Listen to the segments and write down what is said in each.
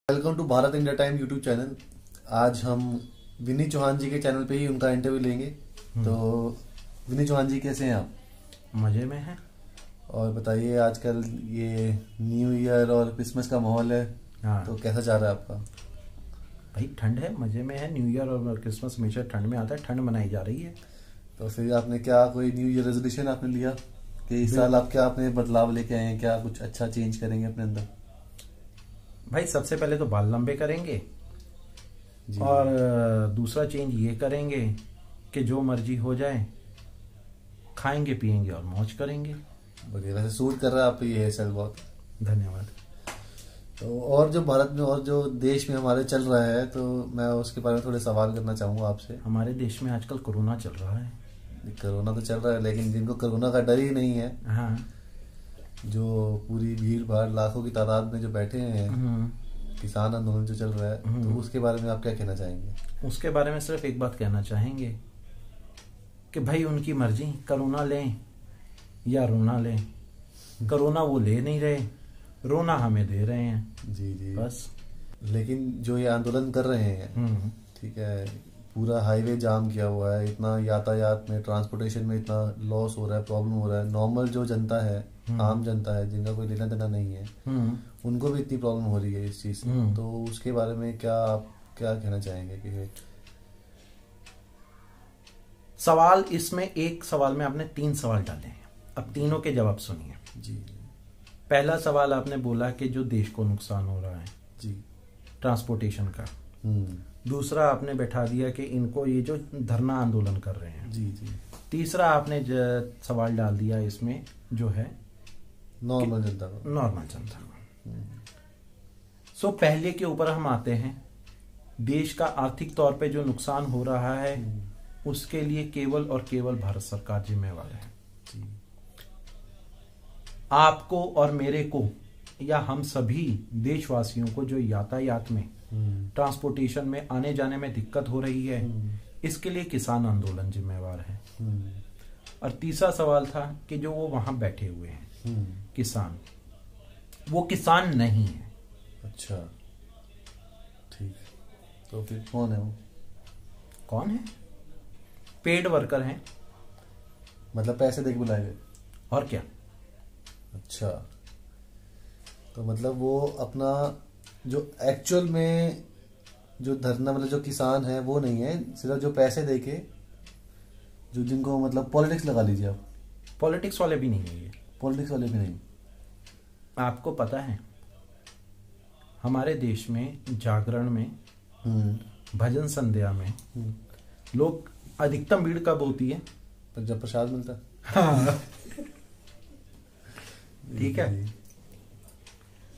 Welcome to Bharat India time YouTube channel. आज हम विनीत चौहान जी के चैनल पे ही उनका इंटरव्यू लेंगे। तो विनीत चौहान जी, कैसे हैं आप? मजे में हैं। और बताइए, आजकल ये न्यू ईयर और क्रिसमस का माहौल है, हाँ तो कैसा जा रहा है आपका? भाई, ठंड है, मजे में है। न्यू ईयर और क्रिसमस हमेशा ठंड में आता है, ठंड मनाई जा रही है। तो फिर आपने क्या कोई न्यू ईयर रेजोल्यूशन आपने लिया कि इस साल आप क्या अपने बदलाव लेके आए हैं, क्या कुछ अच्छा चेंज करेंगे अपने अंदर? भाई, सबसे पहले तो बाल लंबे करेंगे जी। और दूसरा चेंज ये करेंगे कि जो मर्जी हो जाए, खाएंगे पिएंगे और मौज करेंगे। बढ़िया, वैसे सूट कर रहा है आप पे ये हेयर स्टाइल बहुत। धन्यवाद। तो और जो भारत में और जो देश में हमारे चल रहा है, तो मैं उसके बारे में थोड़े सवाल करना चाहूँगा आपसे। हमारे देश में आजकल कोरोना चल रहा है। कोरोना तो चल रहा है, लेकिन जिनको कोरोना का डर ही नहीं है, हाँ। जो पूरी भीड़ भाड़ लाखों की तादाद में जो बैठे हैं, किसान आंदोलन जो चल रहा है, तो उसके बारे में आप क्या कहना चाहेंगे? उसके बारे में सिर्फ एक बात कहना चाहेंगे कि भाई उनकी मर्जी, कोरोना लें या रोना लें। कोरोना वो ले नहीं रहे, रोना हमें दे रहे हैं। जी जी। बस। लेकिन जो ये आंदोलन कर रहे हैं, ठीक है, पूरा हाईवे जाम किया हुआ है, इतना यातायात में, ट्रांसपोर्टेशन में इतना लॉस हो रहा है, प्रॉब्लम हो रहा है। नॉर्मल जो जनता है, आम जनता है, जिनका कोई लेना देना नहीं है, उनको भी इतनी प्रॉब्लम हो रही है इस चीज से। तो उसके बारे में क्या आप क्या कहना चाहेंगे कि सवाल इसमें, एक सवाल में आपने 3 सवाल डाले हैं। अब तीनों के जवाब सुनिए। जी। पहला सवाल आपने बोला कि जो देश को नुकसान हो रहा है, जी, ट्रांसपोर्टेशन का। दूसरा आपने बैठा दिया कि इनको ये जो धरना आंदोलन कर रहे हैं। जी जी। तीसरा आपने सवाल डाल दिया इसमें जो है नॉर्मल जनता को। नॉर्मल जनता को। सो पहले के ऊपर हम आते हैं। देश का आर्थिक तौर पे जो नुकसान हो रहा है, उसके लिए केवल और केवल भारत सरकार जिम्मेवार है। जी। आपको और मेरे को या हम सभी देशवासियों को जो यातायात में, ट्रांसपोर्टेशन में, आने जाने में दिक्कत हो रही है, इसके लिए किसान आंदोलन जिम्मेवार है। और तीसरा सवाल था कि जो वो वहां बैठे हुए हैं किसान, वो किसान नहीं है। अच्छा, ठीक। तो फिर कौन है वो? कौन है? पेड वर्कर हैं। मतलब पैसे दे के बुलाए गए? और क्या। अच्छा, तो मतलब वो अपना जो एक्चुअल में जो धरना, मतलब जो किसान है वो नहीं है, सिर्फ जो पैसे दे के, जो जिनको मतलब पॉलिटिक्स लगा लीजिए आप। पॉलिटिक्स वाले भी नहीं है ये। पॉलिटिक्स वाले भी नहीं? आपको पता है हमारे देश में जागरण में, भजन संध्या में लोग अधिकतम भीड़ कब होती है? पर जब प्रसाद मिलता है। हाँ। ठीक है।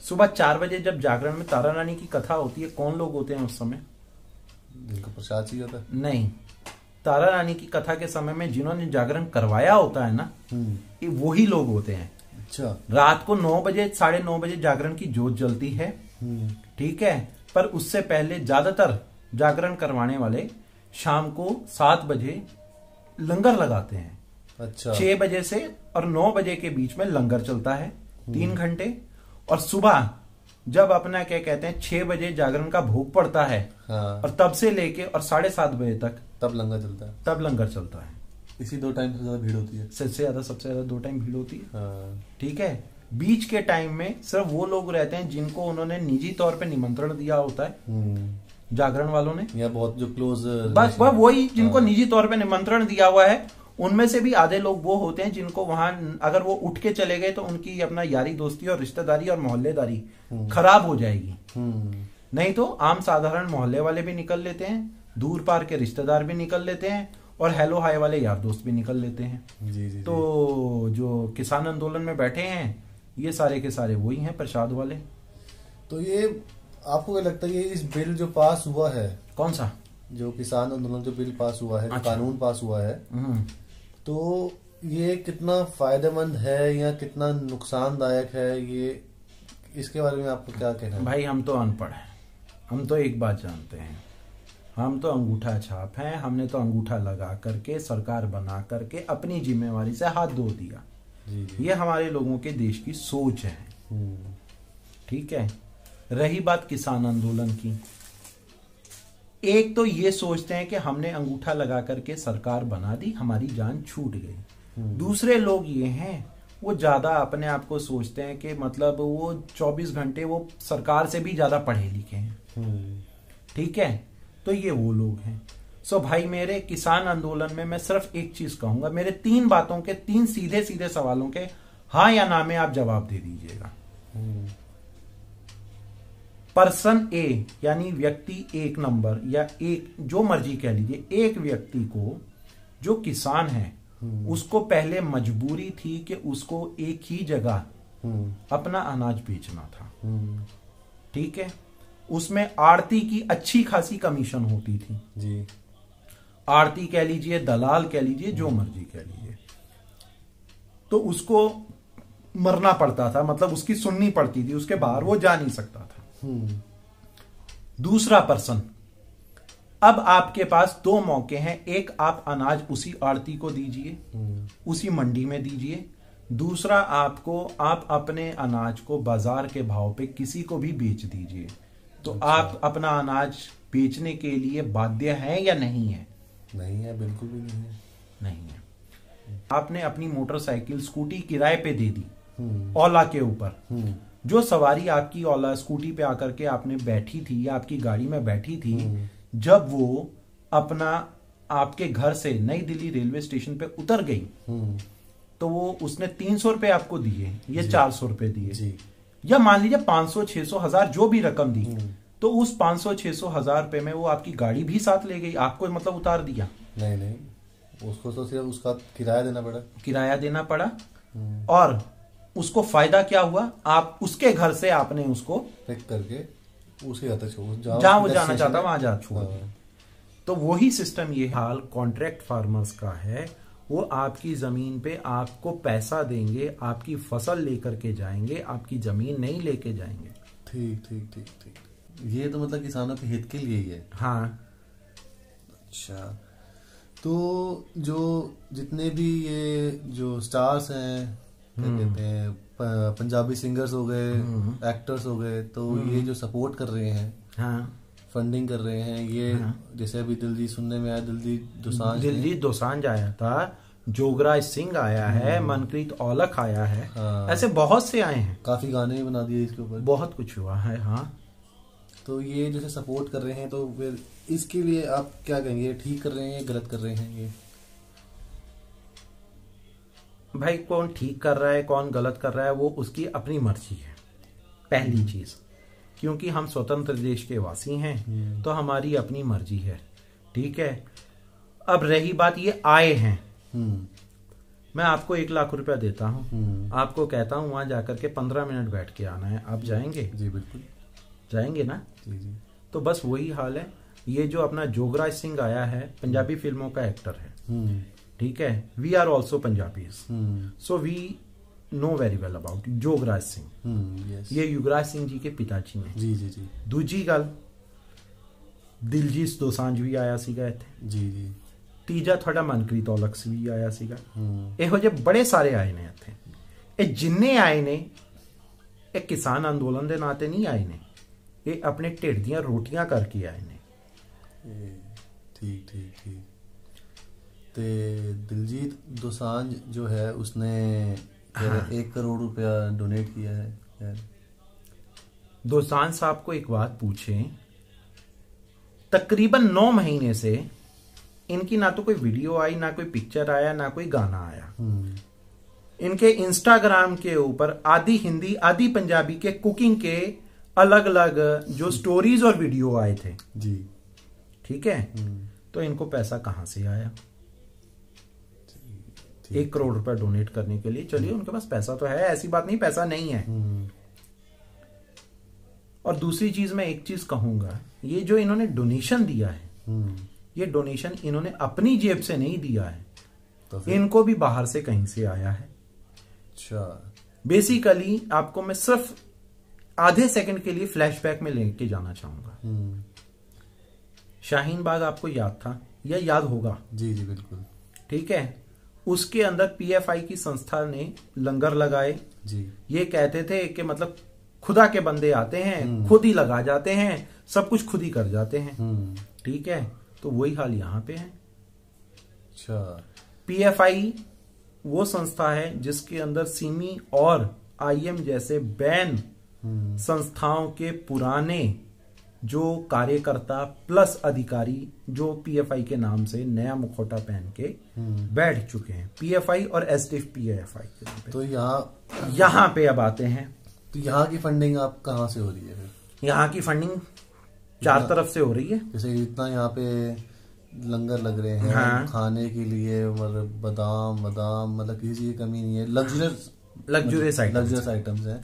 सुबह 4 बजे जब जागरण में तारा रानी की कथा होती है, कौन लोग होते हैं उस समय? जिनको प्रसाद चाहिए होता है। नहीं, तारा रानी की कथा के समय में जिन्होंने जागरण करवाया होता है ना, ये वही लोग होते हैं। अच्छा। रात को 9 बजे, 9:30 बजे जागरण की जोत जलती है, ठीक है। पर उससे पहले ज्यादातर जागरण करवाने वाले शाम को 7 बजे लंगर लगाते हैं। अच्छा। 6 बजे से और 9 बजे के बीच में लंगर चलता है 3 घंटे। और सुबह जब अपना क्या कहते हैं 6 बजे जागरण का भोग पड़ता है, हाँ। और तब से लेके और 7:30 बजे तक तब लंगर चलता है। तब लंगर चलता है। इसी 2 टाइम से ज्यादा भीड़ होती है। सबसे ज्यादा 2 टाइम भीड़ होती है। हाँ। ठीक है। बीच के टाइम में सिर्फ वो लोग रहते हैं जिनको उन्होंने निजी तौर पे निमंत्रण दिया होता है, जागरण वालों ने, या बहुत जो क्लोज, बस वही जिनको निजी तौर पे निमंत्रण दिया हुआ है। उनमें से भी आधे लोग वो होते हैं जिनको वहां अगर वो उठ के चले गए तो उनकी अपना यारी दोस्ती और रिश्तेदारी और मोहल्लेदारी खराब हो जाएगी। नहीं तो आम साधारण मोहल्ले वाले भी निकल लेते हैं, दूर पार के रिश्तेदार भी निकल लेते हैं, और हेलो हाय वाले यार दोस्त भी निकल लेते हैं। जी। तो जो किसान आंदोलन में बैठे हैं, ये सारे के सारे वही हैं, प्रसाद वाले। तो ये आपको क्या लगता है, ये इस बिल जो पास हुआ है, कौन सा? जो किसान आंदोलन जो बिल पास हुआ है, अच्छा। कानून पास हुआ है, तो ये कितना फायदेमंद है या कितना नुकसानदायक है, ये इसके बारे में आपको क्या कहना है? भाई, हम तो अनपढ़ हैं, हम तो एक बात जानते हैं, हम तो अंगूठा छाप हैं। हमने तो अंगूठा लगा करके, सरकार बना करके अपनी जिम्मेवारी से हाथ धो दिया। जी। ये हमारे लोगों के देश की सोच है। ठीक है। रही बात किसान आंदोलन की, एक तो ये सोचते हैं कि हमने अंगूठा लगा करके सरकार बना दी, हमारी जान छूट गई। दूसरे लोग ये हैं, वो ज्यादा अपने आप को सोचते हैं कि मतलब वो 24 घंटे वो सरकार से भी ज्यादा पढ़े लिखे हैं। ठीक है, तो ये वो लोग हैं। सो भाई मेरे, किसान आंदोलन में मैं सिर्फ एक चीज कहूंगा, मेरे 3 बातों के 3 सीधे सीधे सवालों के हाँ या ना में आप जवाब दे दीजिएगा। पर्सन ए यानी व्यक्ति 1 नंबर या एक जो मर्जी कह लीजिए, एक व्यक्ति को जो किसान है उसको पहले मजबूरी थी कि उसको एक ही जगह अपना अनाज बेचना था। ठीक है, उसमें आड़ती की अच्छी खासी कमीशन होती थी जी। आड़ती कह लीजिए, दलाल कह लीजिए, जो मर्जी कह लीजिए, तो उसको मरना पड़ता था, मतलब उसकी सुननी पड़ती थी, उसके बाहर वो जा नहीं सकता था। दूसरा पर्सन, अब आपके पास 2 मौके हैं, एक आप अनाज उसी आड़ती को दीजिए, उसी मंडी में दीजिए, दूसरा आप अपने अनाज को बाजार के भाव पे किसी को भी बेच दीजिए। तो अच्छा। आप अपना अनाज बेचने के लिए बाध्य हैं या नहीं है? नहीं है, बिल्कुल भी नहीं है। नहीं है। आपने अपनी मोटरसाइकिल स्कूटी किराए पे दे दी ओला के ऊपर, जो सवारी आपकी ओला स्कूटी पे आकर के आपने बैठी थी या आपकी गाड़ी में बैठी थी, जब वो अपना आपके घर से नई दिल्ली रेलवे स्टेशन पे उतर गई, तो वो उसने 300 रुपए आपको दिए, ये 400 रुपए दिए, या मान लीजिए 500, 600, 1000 जो भी रकम दी, तो उस 500, 600, 1000 रुपए में वो आपकी गाड़ी भी साथ ले गई, आपको मतलब उतार दिया? नहीं, उसको तो सिर्फ उसका किराया देना पड़ा। और उसको फायदा क्या हुआ? आप उसके घर से आपने उसको पिक करके उसे जहां वो जाना चाहता वहां जा छोड़ दिया। तो वही सिस्टम ये हाल कॉन्ट्रैक्ट फार्मर्स का है। वो आपकी जमीन पे आपको पैसा देंगे, आपकी फसल लेकर के जाएंगे, आपकी जमीन नहीं लेके जाएंगे। ठीक। ये तो मतलब किसानों के हित के लिए ही है। हाँ। अच्छा, तो जो जितने भी ये जो स्टार्स हैं, क्या कहते हैं, पंजाबी सिंगर्स हो गए, एक्टर्स हो गए, तो ये जो सपोर्ट कर रहे हैं, हाँ, फंडिंग कर रहे हैं, ये जैसे अभी दिलजीत सुनने में आया, दिलजीत दोसांझ आया था, जोगराज सिंह आया है, मनप्रीत औलख आया है, हाँ, ऐसे बहुत से आए हैं, काफी गाने भी बना दिए इसके ऊपर, बहुत कुछ हुआ है। हाँ, तो ये जैसे सपोर्ट कर रहे हैं, तो फिर इसके लिए आप क्या कहेंगे, ठीक कर रहे हैं, गलत कर रहे हैं? ये भाई कौन ठीक कर रहा है, कौन गलत कर रहा है, वो उसकी अपनी मर्जी है, पहली चीज, क्योंकि हम स्वतंत्र देश के वासी हैं, तो हमारी अपनी मर्जी है। ठीक है, अब रही बात ये आए हैं, मैं आपको 1 लाख रुपया देता हूँ, आपको कहता हूँ वहां जाकर के 15 मिनट बैठ के आना है, आप जाएंगे? जी बिल्कुल जाएंगे ना। जी। तो बस वही हाल है। ये जो अपना जोगराज सिंह आया है, पंजाबी फिल्मों का एक्टर है, ठीक है, we are also Punjabis, so we know very well about Jograj Singh. ये युगराज सिंह जी के पिताजी ने। जी। दूजी गल, दिलजीत दोसांझ भी आया सीगा इत्थे। जी। तीजा थोड़ा मनप्रीत औलख भी आया सीगा। ਇਹੋ ਜਿਹੇ बड़े सारे आए ने इत्थे। ਇਹ जिन्ने आए ने ਇਹ किसान अंदोलन ਦੇ ਨਾਂ ਤੇ नहीं आए ने, ये अपने ढिड ਦੀਆਂ रोटियां करके आए ने। ठीक। ते दिलजीत दोसांझ जो है उसने 1 करोड़ रुपया डोनेट किया है। दोसांझ साहब को एक बात पूछें, तकरीबन 9 महीने से इनकी ना तो कोई वीडियो आई, ना कोई पिक्चर आया, ना कोई गाना आया। इनके इंस्टाग्राम के ऊपर आधी हिंदी आधी पंजाबी के कुकिंग के अलग अलग जो स्टोरीज और वीडियो आए थे जी। ठीक है, तो इनको पैसा कहां से आया? 1 करोड़ रुपया डोनेट करने के लिए, चलिए उनके पास पैसा तो है, ऐसी बात नहीं पैसा नहीं है। और दूसरी चीज मैं एक चीज कहूंगा, ये जो इन्होंने डोनेशन दिया है, ये डोनेशन इन्होंने अपनी जेब से नहीं दिया है, तो इनको भी बाहर से कहीं से आया है। अच्छा, बेसिकली आपको मैं सिर्फ आधे सेकंड के लिए फ्लैशबैक में लेके जाना चाहूंगा। शाहीन बाग आपको याद था या याद होगा? जी बिल्कुल। ठीक है, उसके अंदर पीएफआई की संस्था ने लंगर लगाए जी। ये कहते थे कि मतलब खुदा के बंदे आते हैं, खुद ही लगा जाते हैं, सब कुछ खुद ही कर जाते हैं। ठीक है, तो वही हाल यहां पे है। अच्छा, पीएफआई वो संस्था है जिसके अंदर सिमी और आईएम जैसे बैन संस्थाओं के पुराने जो कार्यकर्ता प्लस अधिकारी जो पीएफआई के नाम से नया मुखौटा पहन के बैठ चुके हैं, पीएफआई और एसडीएफ पीएफआई के नाम पे। तो यहाँ पे अब आते हैं, तो यहाँ की फंडिंग आप कहाँ से हो रही है फिर? यहाँ की फंडिंग चार तरफ से हो रही है। जैसे इतना यहाँ पे लंगर लग रहे हैं, हाँ। खाने के लिए, मतलब बादाम मतलब किसी चीज की कमी नहीं है, लग्जरियस आइटम्स हैं,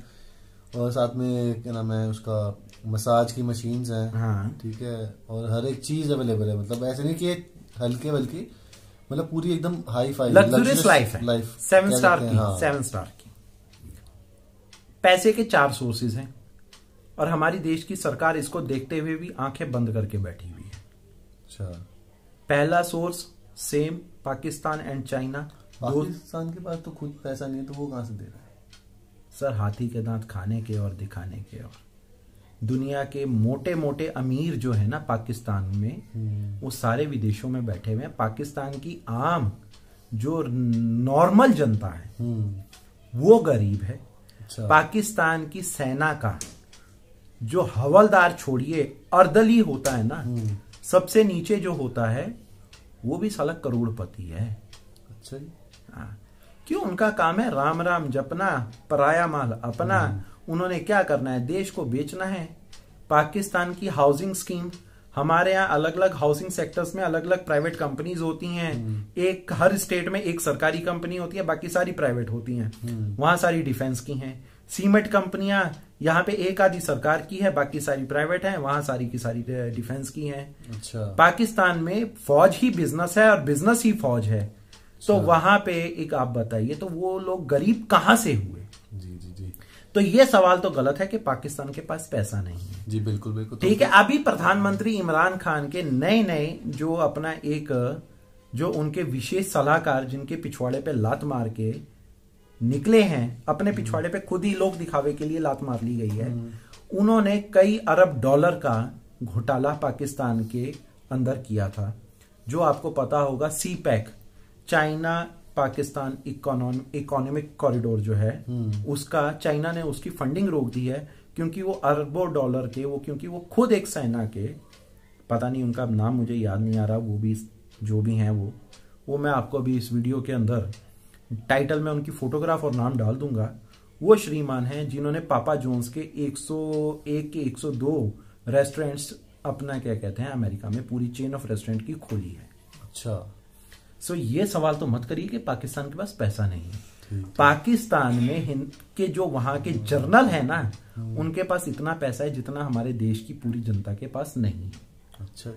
और साथ में क्या नाम है उसका, मसाज की मशीन्स हैं। हाँ। ठीक है, और हर एक चीज अवेलेबल है, मतलब ऐसे नहीं कि हल्के बल्कि मतलब पूरी एकदम हाई फाई लग्जरियस लाइफ है, 7 स्टार की। हाँ। 7 स्टार की। पैसे के 4 सोर्सेज हैं और हमारी देश की सरकार इसको देखते हुए भी आंखें बंद करके बैठी हुई है। अच्छा, पहला source same Pakistan and China. Pakistan के पास तो खुद पैसा नहीं है, तो वो कहां से दे रहा है? सर, हाथी के दांत खाने के और दिखाने के। और दुनिया के मोटे मोटे अमीर जो है ना पाकिस्तान में, वो सारे विदेशों में बैठे हुए हैं। पाकिस्तान की आम जो नॉर्मल जनता है वो गरीब है। अच्छा। पाकिस्तान की सेना का जो हवलदार छोड़िए, अर्दली होता है ना, सबसे नीचे जो होता है वो भी साला करोड़पति है। अच्छा जी। हाँ। क्यों? उनका काम है राम राम जपना, पराया माल अपना। उन्होंने क्या करना है? देश को बेचना है। पाकिस्तान की हाउसिंग स्कीम, हमारे यहाँ अलग अलग हाउसिंग सेक्टर्स में अलग अलग प्राइवेट कंपनीज होती हैं। एक हर स्टेट में एक सरकारी कंपनी होती है, बाकी सारी प्राइवेट होती हैं। वहां सारी डिफेंस की हैं। सीमेंट कंपनियां यहाँ पे एक आधी सरकार की है, बाकी सारी प्राइवेट हैं, वहां सारी की सारी डिफेंस की हैं। अच्छा। पाकिस्तान में फौज ही बिजनेस है और बिजनेस ही फौज है। तो वहां पे एक आप बताइए, तो वो लोग गरीब कहां से हुए? जी जी जी। तो ये सवाल तो गलत है कि पाकिस्तान के पास पैसा नहीं है। जी बिल्कुल बिल्कुल। ठीक है। अभी प्रधानमंत्री इमरान खान के नए नए जो अपना एक जो उनके विशेष सलाहकार जिनके पिछवाड़े पे लात मार के निकले हैं, अपने पिछवाड़े पे खुद ही लोग दिखावे के लिए लात मार ली गई है। उन्होंने कई अरब डॉलर का घोटाला पाकिस्तान के अंदर किया था, जो आपको पता होगा CPEC, China Pakistan economic corridor जो है, उसका चाइना ने उसकी फंडिंग रोक दी है क्योंकि वो अरबों डॉलर के क्योंकि वो खुद एक सेना के, पता नहीं उनका नाम मुझे याद नहीं आ रहा, वो भी जो भी हैं वो मैं आपको अभी इस वीडियो के अंदर टाइटल में उनकी फोटोग्राफ और नाम डाल दूंगा। वो श्रीमान हैं जिन्होंने पापा जोन्स के 101 के 102 रेस्टोरेंट्स अपना क्या कहते हैं अमेरिका में पूरी चेन ऑफ रेस्टोरेंट की खोली है। अच्छा। सो ये सवाल तो मत करिए कि पाकिस्तान के पास पैसा नहीं है। पाकिस्तान में हिंद के जो वहां के जर्नल है ना, उनके पास इतना पैसा है जितना हमारे देश की पूरी जनता के पास नहीं है। अच्छा।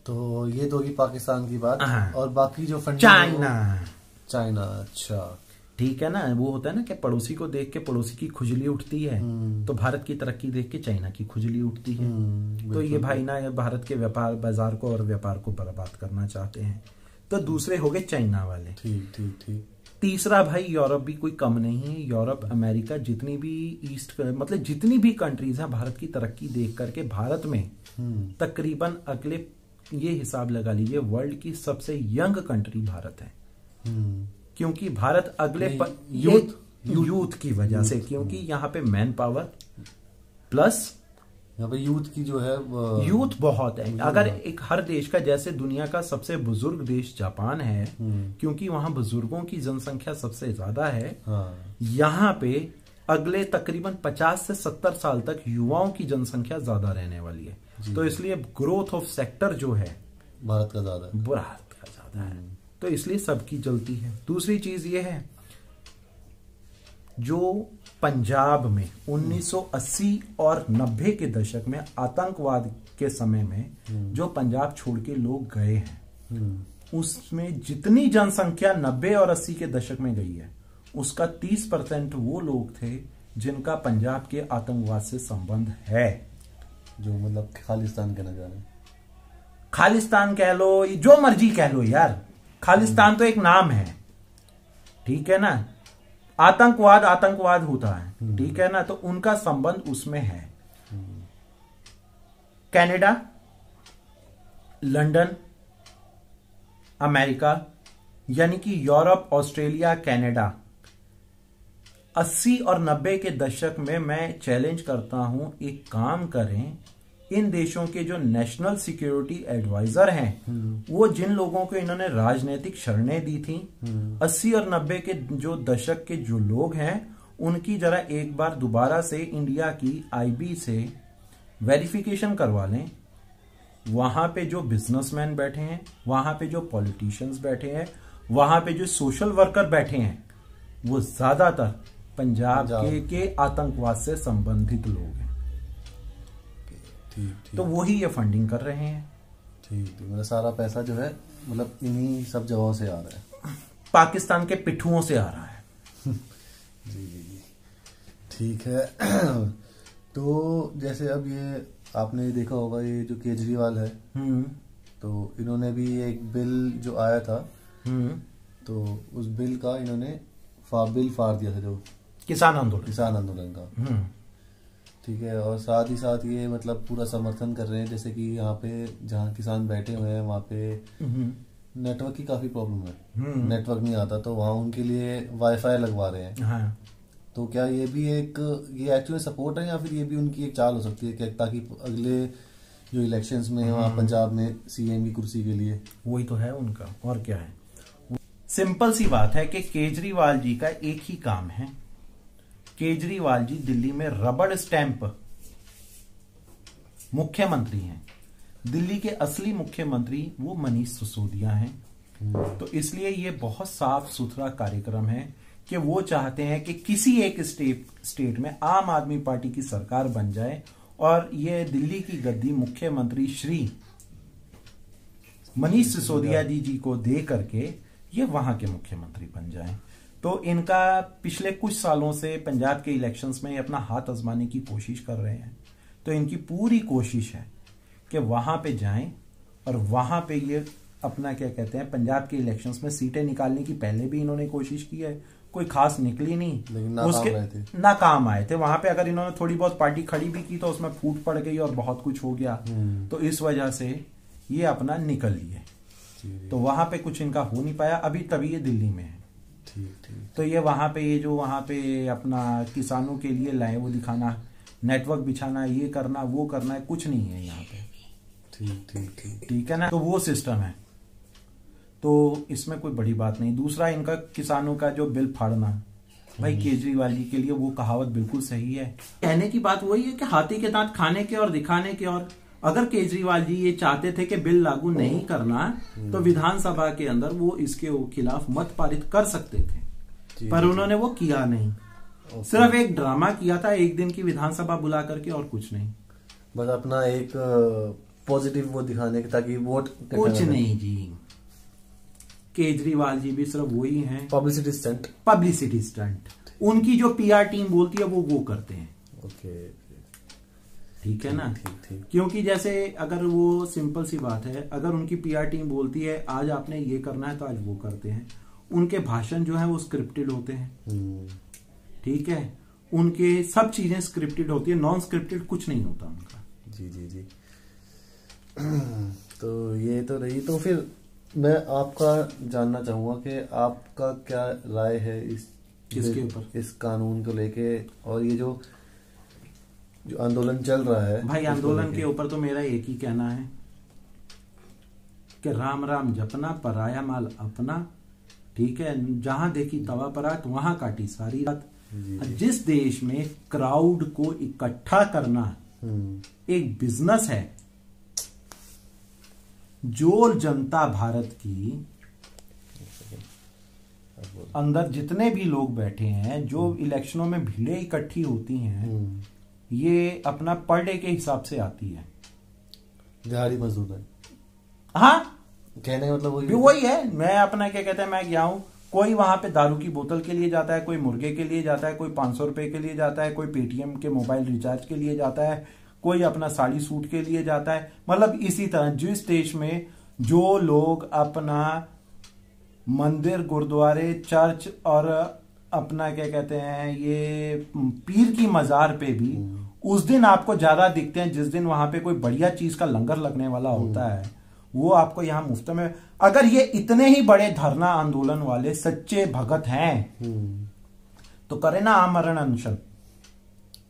तो ये तो होगी पाकिस्तान की बात। और बाकी जो फंड, चाइना। अच्छा। ठीक है ना, वो होता है ना कि पड़ोसी को देख के पड़ोसी की खुजली उठती है, तो भारत की तरक्की देख के चाइना की खुजली उठती है। तो ये भाई ना भारत के व्यापार बाजार को और व्यापार को बर्बाद करना चाहते हैं। तो दूसरे हो गए चाइना वाले। ठीक ठीक ठीक। तीसरा भाई यूरोप भी कोई कम नहीं है। यूरोप, अमेरिका, जितनी भी ईस्ट मतलब जितनी भी कंट्रीज हैं, भारत की तरक्की देख करके भारत में तकरीबन अगले ये हिसाब लगा लीजिए वर्ल्ड की सबसे यंग कंट्री भारत है। क्योंकि भारत अगले यूथ की वजह से, क्योंकि यहाँ पे मैन पावर प्लस यहाँ पे यूथ की जो है यूथ बहुत है। अगर एक हर देश का, जैसे दुनिया का सबसे बुजुर्ग देश जापान है, क्योंकि वहां बुजुर्गों की जनसंख्या सबसे ज्यादा है। यहाँ पे अगले तकरीबन 50 से 70 साल तक युवाओं की जनसंख्या ज्यादा रहने वाली है। तो इसलिए ग्रोथ ऑफ सेक्टर जो है भारत का ज्यादा है। तो इसलिए सबकी जलती है। दूसरी चीज ये है, जो पंजाब में 1980 और 90 के दशक में आतंकवाद के समय में जो पंजाब छोड़ के लोग गए हैं, उसमें जितनी जनसंख्या 90 और 80 के दशक में गई है, उसका 30% वो लोग थे जिनका पंजाब के आतंकवाद से संबंध है। जो मतलब खालिस्तान के नजारे, खालिस्तान कह लो, जो मर्जी कह लो यार, खालिस्तान तो एक नाम है, ठीक है ना। आतंकवाद होता है, ठीक है ना, तो उनका संबंध उसमें है। कनाडा, लंदन, अमेरिका, यानी कि यूरोप, ऑस्ट्रेलिया, कनाडा, 80 और 90 के दशक में मैं चैलेंज करता हूं, एक काम करें, इन देशों के जो नेशनल सिक्योरिटी एडवाइजर हैं, वो जिन लोगों को इन्होंने राजनीतिक शरणें दी थी, 80 और 90 के जो दशक के जो लोग हैं, उनकी जरा एक बार दोबारा से इंडिया की आईबी से वेरिफिकेशन करवा लें। वहां पे जो बिजनेसमैन बैठे हैं, वहां पे जो पॉलिटिशियंस बैठे हैं, वहां पे जो सोशल वर्कर बैठे हैं, वो ज्यादातर पंजाब के आतंकवाद से संबंधित लोग हैं। ठीक। तो वही ये फंडिंग कर रहे हैं। ठीक, मतलब सारा पैसा जो है मतलब इन्हीं सब जगहों से आ रहा है, पाकिस्तान के पिट्ठुओं से आ रहा है। जी, ठीक है। तो जैसे अब ये आपने देखा होगा, ये जो केजरीवाल है, तो इन्होंने भी एक बिल जो आया था, तो उस बिल का इन्होंने बिल फाड़ दिया था, जो किसान आंदोलन का। ठीक है, और साथ ही साथ ये मतलब पूरा समर्थन कर रहे हैं, जैसे कि यहाँ पे जहाँ किसान बैठे हुए हैं, वहाँ पे नेटवर्क की काफी प्रॉब्लम है, नेटवर्क नहीं आता, तो वहाँ उनके लिए वाईफाई लगवा रहे हैं। हाँ। तो क्या ये भी एक, ये एक्चुअली सपोर्ट है, या फिर ये भी उनकी एक चाल हो सकती है, क्या, ताकि अगले जो इलेक्शंस में वहाँ पंजाब में सीएम की कुर्सी के लिए? वही तो है उनका, और क्या है। सिंपल सी बात है कि केजरीवाल जी का एक ही काम है। केजरीवाल जी दिल्ली में रबड़ स्टैंप मुख्यमंत्री हैं। दिल्ली के असली मुख्यमंत्री वो मनीष सिसोदिया हैं। तो इसलिए ये बहुत साफ सुथरा कार्यक्रम है कि वो चाहते हैं कि किसी एक स्टेट में आम आदमी पार्टी की सरकार बन जाए और ये दिल्ली की गद्दी मुख्यमंत्री श्री मनीष सिसोदिया जी को दे करके ये वहां के मुख्यमंत्री बन जाएं। तो इनका पिछले कुछ सालों से पंजाब के इलेक्शंस में अपना हाथ आजमाने की कोशिश कर रहे हैं। तो इनकी पूरी कोशिश है कि वहां पे जाएं और वहां पे ये अपना क्या कहते हैं, पंजाब के इलेक्शंस में सीटें निकालने की पहले भी इन्होंने कोशिश की है, कोई खास निकली नहीं, लेकिन उसके नाकाम आए थे। वहां पे अगर इन्होंने थोड़ी बहुत पार्टी खड़ी भी की तो उसमें फूट पड़ गई और बहुत कुछ हो गया। तो इस वजह से ये अपना निकल लिए, तो वहां पे कुछ इनका हो नहीं पाया अभी, तभी ये दिल्ली में है। ठीक। तो ये वहां पे, ये जो वहां पे अपना किसानों के लिए लाए, वो दिखाना, नेटवर्क बिछाना, ये करना वो करना है, कुछ नहीं है यहाँ पे। ठीक है ना, तो वो सिस्टम है। तो इसमें कोई बड़ी बात नहीं। दूसरा, इनका किसानों का जो बिल फाड़ना, भाई केजरीवाल जी के लिए वो कहावत बिल्कुल सही है। कहने की बात वही है कि हाथी के दांत खाने के और दिखाने के। और अगर केजरीवाल जी ये चाहते थे कि बिल लागू नहीं करना, तो विधानसभा के अंदर वो इसके खिलाफ मत पारित कर सकते थे, पर उन्होंने वो किया नहीं। सिर्फ एक ड्रामा किया था, एक दिन की विधानसभा बुला करके, और कुछ नहीं। बस अपना एक पॉजिटिव वो दिखाने के, ताकि वोट, कुछ नहीं जी। केजरीवाल जी भी सिर्फ वही हैं, पब्लिसिटी स्टंट। उनकी जो पीआर टीम बोलती है वो करते हैं। ओके, ठीक है ना। ठीक। क्योंकि जैसे अगर वो, सिंपल सी बात है, अगर उनकी पीआर टीम बोलती है आज आपने ये करना है, तो आज वो करते हैं। उनके भाषण जो है वो स्क्रिप्टेड होते हैं। ठीक है, उनके सब चीजें स्क्रिप्टेड होती है, नॉन स्क्रिप्टेड कुछ नहीं होता उनका। जी। तो ये तो रही। तो फिर मैं आपका जानना चाहूंगा कि आपका क्या राय है किसके ऊपर, इस कानून को लेके, और ये जो आंदोलन चल रहा है। भाई आंदोलन के ऊपर तो मेरा एक ही कहना है कि राम राम जपना, पराया माल अपना। ठीक है, जहां देखी तवा परात, वहां काटी सारी रात। जिस देश में क्राउड को इकट्ठा करना एक बिजनेस है, जो जनता भारत की अंदर जितने भी लोग बैठे हैं, जो इलेक्शनों में भीड़ें इकट्ठी होती हैं, ये अपना पर डे के हिसाब से आती है। दिहाड़ी मजदूर है। हाँ, कहने का मतलब वही है। मैं अपना क्या कहते हैं, मैं गया हूं, कोई वहां पे दारू की बोतल के लिए जाता है, कोई मुर्गे के लिए जाता है, कोई 500 रुपए के लिए जाता है, कोई पेटीएम के मोबाइल रिचार्ज के लिए जाता है, कोई अपना साड़ी सूट के लिए जाता है। मतलब इसी तरह जिस देश में जो लोग अपना मंदिर, गुरुद्वारे, चर्च और अपना क्या कहते हैं ये पीर की मजार पे भी उस दिन आपको ज्यादा दिखते हैं जिस दिन वहां पे कोई बढ़िया चीज का लंगर लगने वाला होता है, वो आपको यहाँ मुफ्त में। अगर ये इतने ही बड़े धरना आंदोलन वाले सच्चे भगत हैं तो करे ना आमरण अनशन।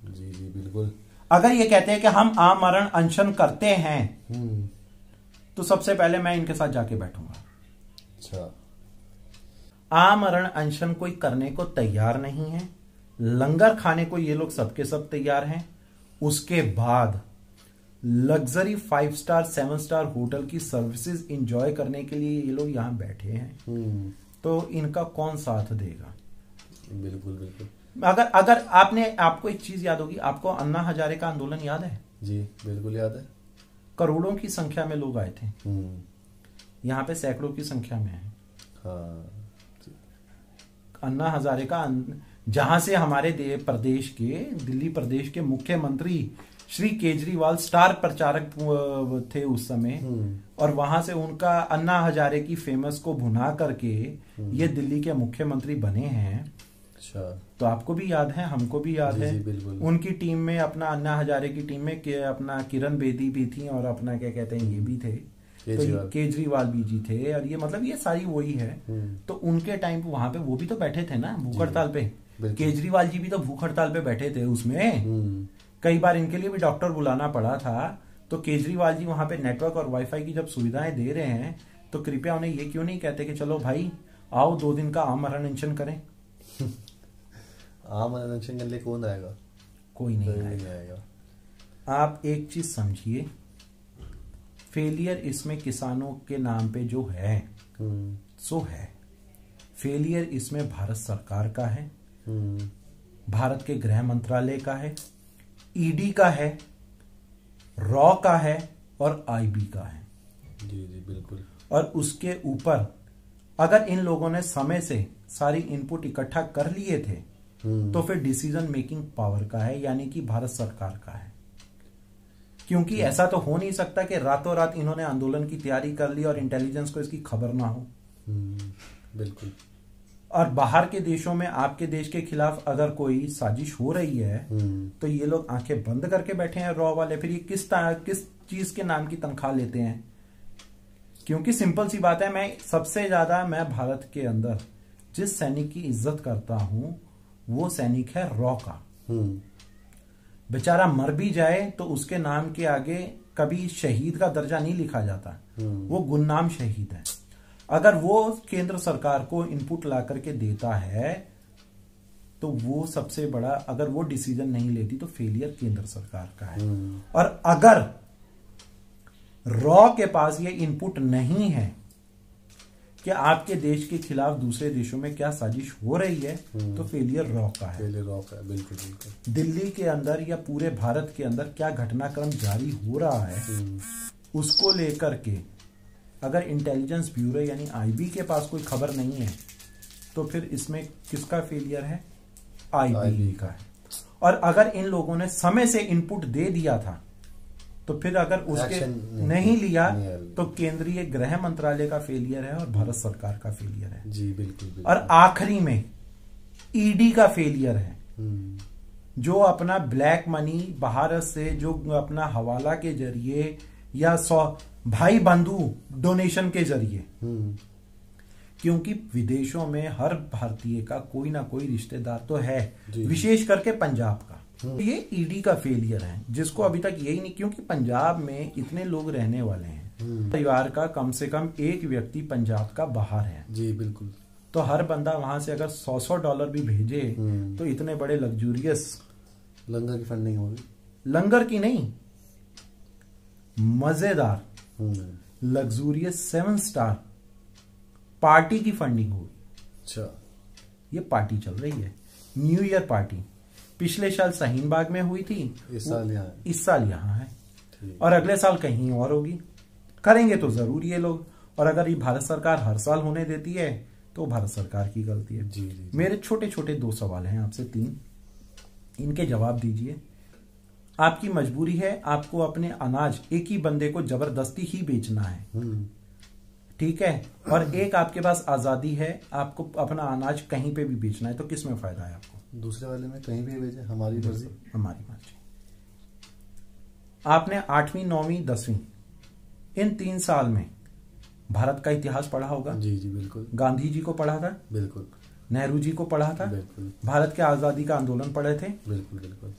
जी जी बिल्कुल। अगर ये कहते हैं कि हम आमरण अनशन करते हैं तो सबसे पहले मैं इनके साथ जाके बैठूंगा। अच्छा, आमरण अनशन कोई करने को तैयार नहीं है, लंगर खाने को ये लोग सबके सब तैयार हैं। उसके बाद लग्जरी 5 स्टार 7 स्टार होटल की सर्विसेज एंजॉय करने के लिए ये लोग यहां बैठे हैं। तो इनका कौन साथ देगा? बिल्कुल बिल्कुल। अगर आपको एक चीज याद होगी, आपको अन्ना हजारे का आंदोलन याद है? जी बिल्कुल याद है। करोड़ों की संख्या में लोग आए थे, यहाँ पे सैकड़ों की संख्या में है। हाँ। अन्ना हजारे का, जहां से हमारे प्रदेश के, दिल्ली प्रदेश के मुख्यमंत्री श्री केजरीवाल स्टार प्रचारक थे उस समय, और वहां से उनका अन्ना हजारे की फेमस को भुना करके ये दिल्ली के मुख्यमंत्री बने हैं। अच्छा, तो आपको भी याद है, हमको भी याद है। उनकी टीम में अपना अन्ना हजारे की टीम में अपना किरण बेदी भी थी और अपना क्या कहते हैं ये भी थे, तो केजरीवाल भी जी थे, और ये मतलब ये सारी वही है। तो उनके टाइम पे वहां पे वो भी तो बैठे थे ना भूख हड़ताल पे, केजरीवाल जी भी तो भूख हड़ताल पे बैठे थे उसमें। कई बार इनके लिए भी डॉक्टर बुलाना पड़ा था। तो केजरीवाल जी वहां पे नेटवर्क और वाईफाई की जब सुविधाएं दे रहे हैं तो कृपया उन्हें ये क्यों नहीं कहते कि चलो भाई आओ 2 दिन का आमरण अनशन करें। आमरण अनशन के लिए कौन आएगा? कोई नहीं आएगा। आप एक चीज समझिए, फेलियर इसमें किसानों के नाम पे जो है सो है, फेलियर इसमें भारत सरकार का है, भारत के गृह मंत्रालय का है, ईडी का है, रॉ का है और आईबी का है। जी जी बिल्कुल। और उसके ऊपर अगर इन लोगों ने समय से सारी इनपुट इकट्ठा कर लिए थे तो फिर डिसीजन मेकिंग पावर का है, यानी कि भारत सरकार का है। क्योंकि ऐसा तो हो नहीं सकता कि रातों रात इन्होंने आंदोलन की तैयारी कर ली और इंटेलिजेंस को इसकी खबर ना हो। बिल्कुल। और बाहर के देशों में आपके देश के खिलाफ अगर कोई साजिश हो रही है तो ये लोग आंखें बंद करके बैठे हैं रॉ वाले। फिर ये किस चीज के नाम की तनख्वाह लेते हैं? क्योंकि सिंपल सी बात है, मैं सबसे ज्यादा मैं भारत के अंदर जिस सैनिक की इज्जत करता हूं वो सैनिक है रॉ का। बेचारा मर भी जाए तो उसके नाम के आगे कभी शहीद का दर्जा नहीं लिखा जाता, वो गुमनाम शहीद है। अगर वो केंद्र सरकार को इनपुट ला करके देता है तो वो सबसे बड़ा, अगर वो डिसीजन नहीं लेती तो फेलियर केंद्र सरकार का है। और अगर रॉ के पास ये इनपुट नहीं है कि आपके देश के खिलाफ दूसरे देशों में क्या साजिश हो रही है तो फेलियर रॉ का है। फेलियर रॉ का है, बिल्कुल बिल्कुल। दिल्ली के अंदर या पूरे भारत के अंदर क्या घटनाक्रम जारी हो रहा है उसको लेकर के अगर इंटेलिजेंस ब्यूरो यानी आईबी के पास कोई खबर नहीं है तो फिर इसमें किसका फेलियर है? आईबी का है। और अगर इन लोगों ने समय से इनपुट दे दिया था तो फिर अगर उसके नहीं लिया तो केंद्रीय गृह मंत्रालय का फेलियर है और भारत सरकार का फेलियर है। जी बिल्कुल। और आखिरी में ईडी का फेलियर है, जो अपना ब्लैक मनी बाहर से जो अपना हवाला के जरिए या भाई बंधु डोनेशन के जरिए, क्योंकि विदेशों में हर भारतीय का कोई ना कोई रिश्तेदार तो है, विशेष करके पंजाब का। ये ईडी का फेलियर है जिसको अभी तक यही नहीं, क्योंकि पंजाब में इतने लोग रहने वाले हैं, परिवार का कम से कम एक व्यक्ति पंजाब का बाहर है। जी बिल्कुल। तो हर बंदा वहां से अगर $100 भी भेजे तो इतने बड़े लग्जूरियस लंगर की फंडिंग होगी, लंगर की नहीं, मजेदार लग्जूरियस 7 स्टार पार्टी की फंडिंग होगी। अच्छा, ये पार्टी चल रही है, न्यू ईयर पार्टी। पिछले साल शाहीन बाग में हुई थी, इस साल यहाँ है और अगले साल कहीं और होगी। करेंगे तो जरूर ये लोग। और अगर ये भारत सरकार हर साल होने देती है तो भारत सरकार की गलती है। जी, जी। मेरे छोटे छोटे 2 सवाल हैं आपसे, 3, इनके जवाब दीजिए। आपकी मजबूरी है, आपको अपने अनाज एक ही बंदे को जबरदस्ती ही बेचना है, ठीक है, और एक आपके पास आजादी है, आपको अपना अनाज कहीं पे भी बेचना है, तो किस में फायदा है आपको? दूसरे वाले में कहीं भी भेजे, हमारी मर्जी। हमारी मर्जी। आपने 8वीं 9वीं 10वीं इन 3 साल में भारत का इतिहास पढ़ा होगा। जी जी बिल्कुल। गांधी जी को पढ़ा था, बिल्कुल। नेहरू जी को पढ़ा था, बिल्कुल। भारत के आजादी का आंदोलन पढ़े थे। बिल्कुल बिल्कुल।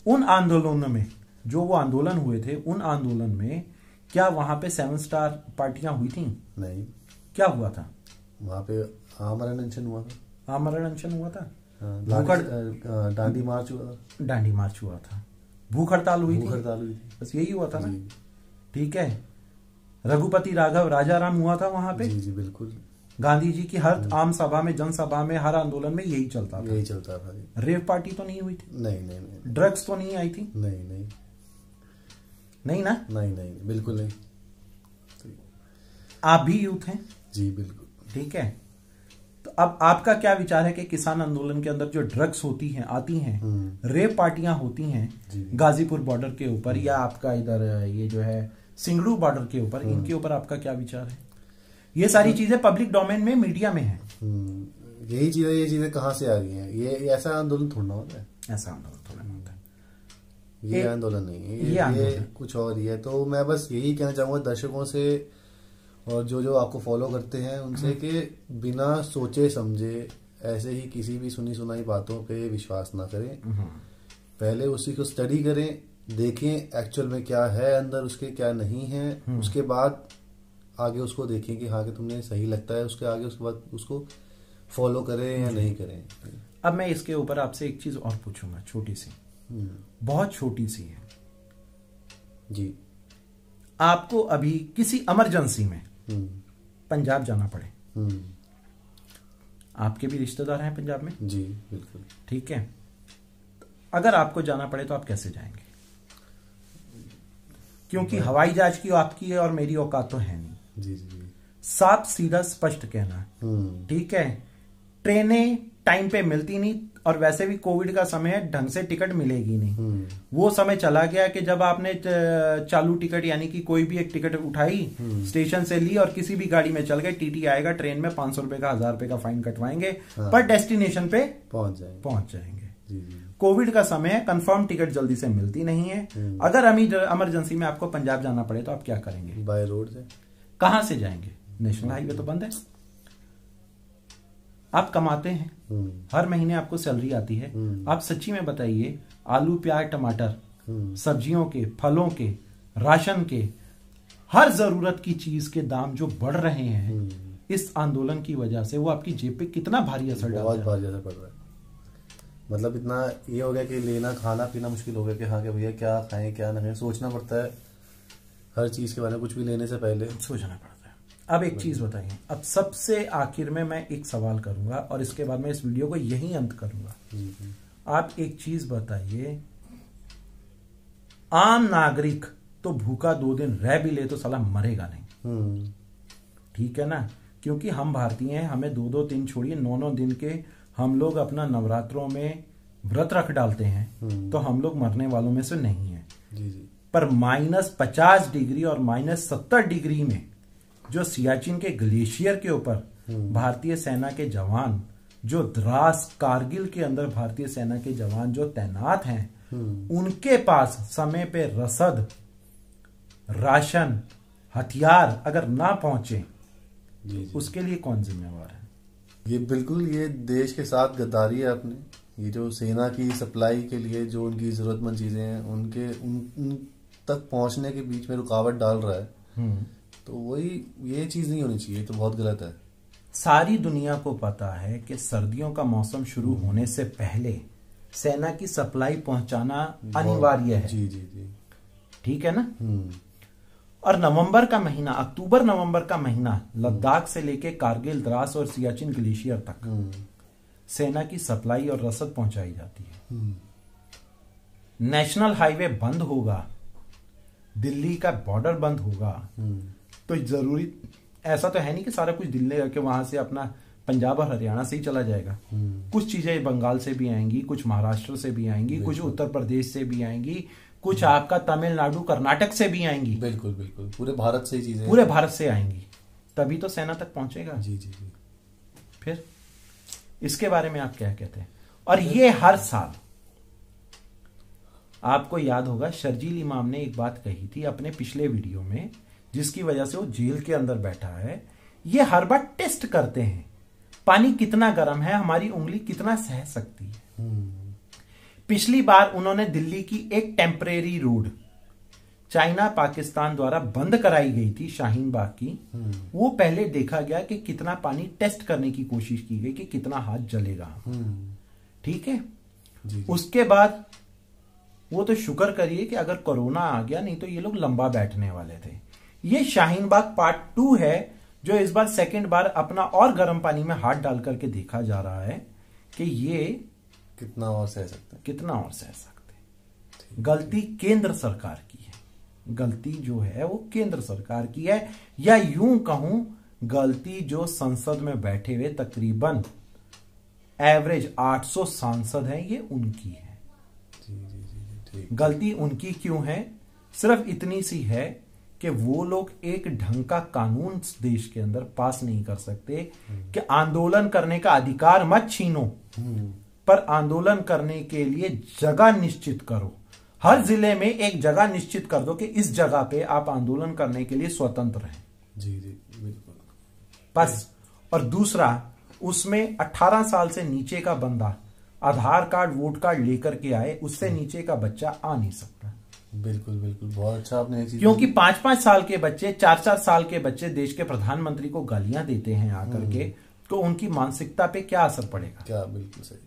उन आंदोलनों में जो वो आंदोलन हुए थे, उन आंदोलन में क्या वहां पे 7 स्टार पार्टियां हुई थी? नहीं। क्या हुआ था वहां पे? आमरण अनशन हुआ था। आमरण अनशन हुआ था, दांडी मार्च हुआ था। दांडी मार्च हुआ था, भूख हड़ताल हुई थी, बस यही हुआ था ना। ठीक है, रघुपति राघव राजाराम हुआ था वहां पे। जी जी बिल्कुल। गांधी जी की हर आम सभा में, जनसभा में, हर आंदोलन में यही चलता था। यही चलता था। रेव पार्टी तो नहीं हुई थी? नहीं नहीं नहीं। ड्रग्स तो नहीं आई थी? नहीं नहीं नहीं ना? नहीं नहीं बिल्कुल नहीं। आप भी यूथ हैं। जी बिल्कुल। ठीक है, तो अब आपका क्या विचार है कि किसान आंदोलन के अंदर जो ड्रग्स होती हैं, आती हैं, रेव पार्टियां होती हैं गाजीपुर बॉर्डर के ऊपर, या आपका इधर ये जो है सिंगड़ू बॉर्डर के ऊपर, इनके ऊपर आपका क्या विचार है? ये सारी चीजें पब्लिक डोमेन में, मीडिया में है। ये चीजें कहाँ से आ गई हैं? ये ऐसा आंदोलन थोड़ा होता है। ऐसा आंदोलन थोड़ा होता है। ये आंदोलन नहीं है, ये कुछ और ही है। तो मैं बस यही कहना चाहूंगा दर्शकों से और जो आपको फॉलो करते हैं उनसे कि बिना सोचे समझे ऐसे ही किसी भी सुनी सुनाई बातों पे विश्वास ना करें। पहले उसी को स्टडी करें, देखें एक्चुअल में क्या है अंदर उसके, क्या नहीं है, उसके बाद आगे उसको देखें कि हाँ कि तुम्हें सही लगता है, उसके आगे उसके बाद उसको फॉलो करें या नहीं करें। अब मैं इसके ऊपर आपसे एक चीज और पूछूंगा, छोटी सी, बहुत छोटी सी है जी। आपको अभी किसी इमरजेंसी में पंजाब जाना पड़े, आपके भी रिश्तेदार हैं पंजाब में? जी बिल्कुल। ठीक है, अगर आपको जाना पड़े तो आप कैसे जाएंगे? क्योंकि हवाई जहाज की आपकी और मेरी औकात तो है नहीं। जी जी। साफ सीधा स्पष्ट कहना। ठीक है, ट्रेनें टाइम पे मिलती नहीं, और वैसे भी कोविड का समय है, ढंग से टिकट मिलेगी नहीं। वो समय चला गया कि जब आपने चालू टिकट यानी कि कोई भी एक टिकट उठाई, स्टेशन से ली और किसी भी गाड़ी में चल गए, टीटी आएगा ट्रेन में, 500 रुपए का 1000 रुपए का फाइन कटवाएंगे, पर डेस्टिनेशन पे पहुंच जाएंगे। कोविड का समय है, कंफर्म टिकट जल्दी से मिलती नहीं है। अगर इमरजेंसी में आपको पंजाब जाना पड़े तो आप क्या करेंगे? बाय रोड से। कहां से जाएंगे? नेशनल हाईवे तो बंद है। आप कमाते हैं, हर महीने आपको सैलरी आती है, आप सच्ची में बताइए, आलू प्याज टमाटर, सब्जियों के, फलों के, राशन के, हर जरूरत की चीज के दाम जो बढ़ रहे हैं इस आंदोलन की वजह से, वो आपकी जेब पे कितना भारी असर डाल रहा है? बहुत भारी असर पड़ रहा है। मतलब इतना ये हो गया कि लेना खाना पीना मुश्किल हो गया कि हाँ कि भैया क्या खाएं क्या ना खाएं, सोचना पड़ता है हर चीज के बारे में, कुछ भी लेने से पहले सोचना पड़ता है। अब एक चीज बताइए, अब सबसे आखिर में मैं एक सवाल करूंगा और इसके बाद मैं इस वीडियो को यहीं अंत करूंगा। आप एक चीज बताइए, आम नागरिक तो भूखा 2 दिन रह भी ले तो साला मरेगा नहीं, ठीक है ना? क्योंकि हम भारतीय हैं, हमें 2-2 दिन छोड़िए 9-9 दिन के हम लोग अपना नवरात्रों में व्रत रख डालते हैं, तो हम लोग मरने वालों में से नहीं है। पर -50 डिग्री और -70 डिग्री में जो सियाचिन के ग्लेशियर के ऊपर भारतीय सेना के जवान, जो द्रास कारगिल के अंदर भारतीय सेना के जवान जो तैनात हैं, उनके पास समय पे रसद, राशन, हथियार अगर ना पहुंचे, उसके लिए कौन जिम्मेवार है? ये बिल्कुल ये देश के साथ गद्दारी है अपने। ये जो सेना की सप्लाई के लिए जो उनकी जरूरतमंद चीजें हैं उन तक पहुंचने के बीच में रुकावट डाल रहा है, तो वही ये चीज नहीं होनी चाहिए, तो बहुत गलत है। सारी दुनिया को पता है कि सर्दियों का मौसम शुरू होने से पहले सेना की सप्लाई पहुंचाना अनिवार्य है। जी जी जी, ठीक है ना? और नवंबर का महीना, अक्टूबर नवंबर का महीना, लद्दाख से लेके कारगिल, द्रास और सियाचिन ग्लेशियर तक सेना की सप्लाई और रसद पहुंचाई जाती है। नेशनल हाईवे बंद होगा, दिल्ली का बॉर्डर बंद होगा, तो जरूरी ऐसा तो है नहीं कि सारा कुछ दिल्ली के वहां से अपना पंजाब और हरियाणा से ही चला जाएगा। कुछ चीजें बंगाल से भी आएंगी, कुछ महाराष्ट्र से भी आएंगी, कुछ उत्तर प्रदेश से भी आएंगी, कुछ आपका तमिलनाडु कर्नाटक से भी आएंगी। बिल्कुल बिल्कुल, पूरे भारत से ही चीजें, पूरे भारत से आएंगी। तभी तो सेना तक पहुंचेगा। जी जी जी। फिर इसके बारे में आप क्या कहते हैं? और ये हर साल, आपको याद होगा शर्जील इमाम ने एक बात कही थी अपने पिछले वीडियो में, जिसकी वजह से वो जेल के अंदर बैठा है। ये हर बार टेस्ट करते हैं पानी कितना गर्म है, हमारी उंगली कितना सह सकती है। पिछली बार उन्होंने दिल्ली की एक टेम्परेरी रोड चाइना पाकिस्तान द्वारा बंद कराई गई थी, शाहीन बाग की, वो पहले देखा गया कि कितना पानी टेस्ट करने की कोशिश की गई कि कितना हाथ जलेगा। ठीक है जी। उसके बाद वो तो शुक्र करिए कि अगर कोरोना आ गया, नहीं तो ये लोग लंबा बैठने वाले थे। ये शाहीन बाग पार्ट 2 है, जो इस बार सेकंड बार अपना और गर्म पानी में हाथ डाल करके देखा जा रहा है कि ये कितना और सह सकते हैं, कितना और सह सकते हैं। गलती केंद्र सरकार की है, गलती जो है वो केंद्र सरकार की है, या यूं कहूं गलती जो संसद में बैठे हुए तकरीबन एवरेज 800 सांसद हैं, ये उनकी है। गलती उनकी क्यों है? सिर्फ इतनी सी है कि वो लोग एक ढंग का कानून देश के अंदर पास नहीं कर सकते कि आंदोलन करने का अधिकार मत छीनो, पर आंदोलन करने के लिए जगह निश्चित करो। हर जिले में एक जगह निश्चित कर दो कि इस जगह पे आप आंदोलन करने के लिए स्वतंत्र हैं। जी जी बिल्कुल। बस। और दूसरा, उसमें 18 साल से नीचे का बंदा आधार कार्ड वोट कार्ड लेकर के आए, उससे नीचे का बच्चा आ नहीं सकता। बिल्कुल बिल्कुल, बहुत अच्छा आपने ये चीज, क्योंकि 5-5 साल के बच्चे, 4-4 साल के बच्चे देश के प्रधानमंत्री को गालियां देते हैं आकर के, तो उनकी मानसिकता पे क्या असर पड़ेगा? क्या? बिल्कुल सही,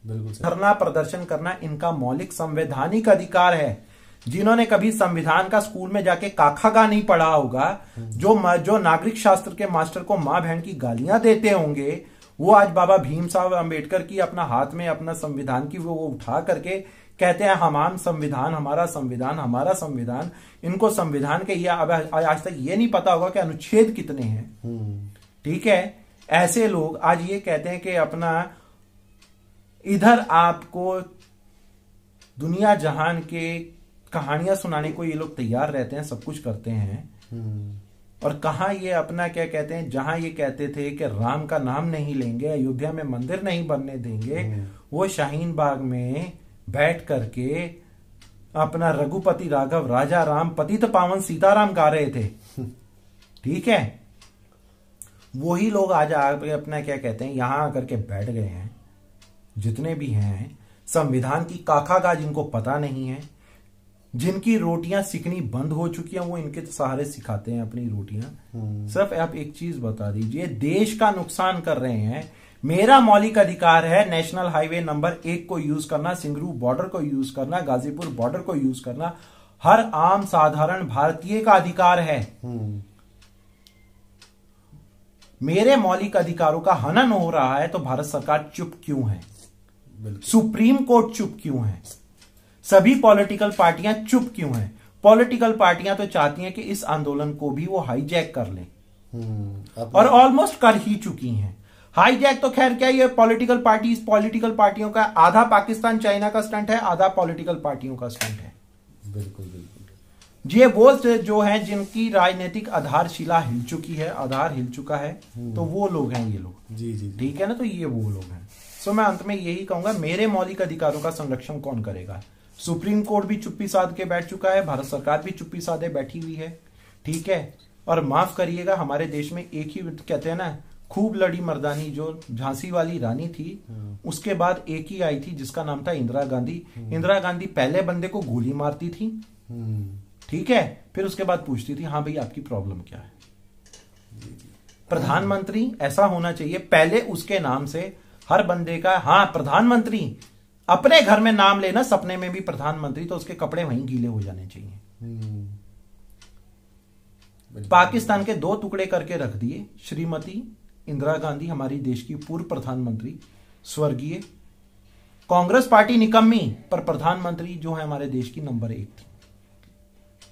बिल्कुल सही। धरना प्रदर्शन करना इनका मौलिक संवैधानिक अधिकार है। जिन्होंने कभी संविधान का स्कूल में जाके काखागा नहीं पढ़ा होगा, जो नागरिक शास्त्र के मास्टर को मां बहन की गालियां देते होंगे, वो आज बाबा भीम साहब अंबेडकर की अपना हाथ में अपना संविधान की वो उठा करके कहते हैं हमाम संविधान, हमारा संविधान, हमारा संविधान। इनको संविधान के ये आज तक ये नहीं पता होगा कि अनुच्छेद कितने हैं। ठीक है, ऐसे लोग आज ये कहते हैं कि अपना इधर आपको दुनिया जहान के कहानियां सुनाने को ये लोग तैयार रहते हैं, सब कुछ करते हैं। और कहां ये अपना क्या कहते हैं, जहां ये कहते थे कि राम का नाम नहीं लेंगे, अयोध्या में मंदिर नहीं बनने देंगे, वो शाहीन बाग में बैठ करके अपना रघुपति राघव राजा राम पतित पावन सीताराम गा रहे थे। ठीक है, वही लोग आज अपना क्या कहते हैं यहां आकर के बैठ गए हैं, जितने भी हैं संविधान की काखागा जिनको पता नहीं है, जिनकी रोटियां सिकनी बंद हो चुकी हैं, वो इनके सहारे सिखाते हैं अपनी रोटियां। सिर्फ आप एक चीज बता दीजिए, देश का नुकसान कर रहे हैं। मेरा मौलिक अधिकार है नेशनल हाईवे नंबर 1 को यूज करना, सिंगरू बॉर्डर को यूज करना, गाजीपुर बॉर्डर को यूज करना, हर आम साधारण भारतीय का अधिकार है। मेरे मौलिक अधिकारों का हनन हो रहा है तो भारत सरकार चुप क्यों है? सुप्रीम कोर्ट चुप क्यों है? सभी पॉलिटिकल पार्टियां चुप क्यों हैं? पॉलिटिकल पार्टियां तो चाहती हैं कि इस आंदोलन को भी वो हाईजैक कर लें, और ऑलमोस्ट कर ही चुकी हैं। हाईजैक तो खैर क्या, ये पॉलिटिकल पार्टियों का आधा पाकिस्तान चाइना का स्टंट है, आधा पॉलिटिकल पार्टियों का स्टंट है। बिल्कुल बिल्कुल। ये वो जो हैं जिनकी राजनीतिक आधारशिला हिल चुकी है, आधार हिल चुका है, तो वो लोग हैं ये लोग। जी जी। ठीक है ना, तो ये वो लोग हैं। सो मैं अंत में यही कहूंगा, मेरे मौलिक अधिकारों का संरक्षण कौन करेगा? सुप्रीम कोर्ट भी चुप्पी साध के बैठ चुका है, भारत सरकार भी चुप्पी साधे बैठी हुई है। ठीक है, और माफ करिएगा, हमारे देश में एक ही कहते हैं ना, खूब लड़ी मर्दानी, जो झांसी वाली रानी थी, उसके बाद एक ही आई थी जिसका नाम था इंदिरा गांधी। इंदिरा गांधी पहले बंदे को गोली मारती थी, ठीक है, फिर उसके बाद पूछती थी हाँ भाई आपकी प्रॉब्लम क्या है। प्रधानमंत्री ऐसा होना चाहिए, पहले उसके नाम से हर बंदे का, हाँ प्रधानमंत्री, अपने घर में नाम लेना, सपने में भी प्रधानमंत्री, तो उसके कपड़े वहीं गीले हो जाने चाहिए। पाकिस्तान के 2 टुकड़े करके रख दिए। श्रीमती इंदिरा गांधी हमारी देश की पूर्व प्रधानमंत्री, स्वर्गीय। कांग्रेस पार्टी निकम्मी, पर प्रधानमंत्री जो है हमारे देश की नंबर 1 थी।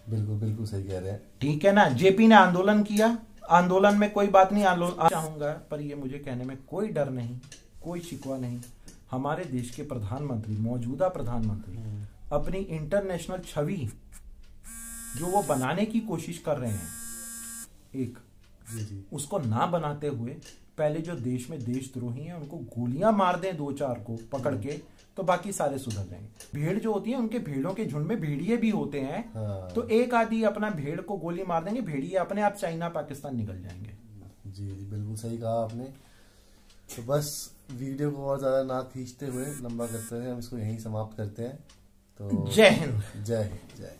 बिल्कुल बिल्कुल सही कह रहे हैं। ठीक है ना, जेपी ने आंदोलन किया, आंदोलन में कोई बात नहीं, आंदोलन चाहूंगा, पर ये मुझे कहने में कोई डर नहीं, कोई शिकवा नहीं। हमारे देश के प्रधानमंत्री, मौजूदा प्रधानमंत्री, अपनी इंटरनेशनल छवि जो वो बनाने की कोशिश कर रहे हैं, एक जी। उसको ना बनाते हुए पहले जो देश में देशद्रोही हैं उनको गोलियां मार दें 2-4 को पकड़ के, तो बाकी सारे सुधर जाएंगे। भेड़ जो होती है उनके भेड़ों के झुंड में भेड़िए भी होते हैं। हाँ। तो एक आदि अपना भेड़ को गोली मार देंगे, भेड़िए अपने आप चाइना पाकिस्तान निकल जाएंगे। जी बिल्कुल सही कहा आपने। तो बस वीडियो को और ज्यादा ना खींचते हुए, लंबा करते हुए हम इसको यहीं समाप्त करते हैं। तो जय हिंद। जय हिंद। जय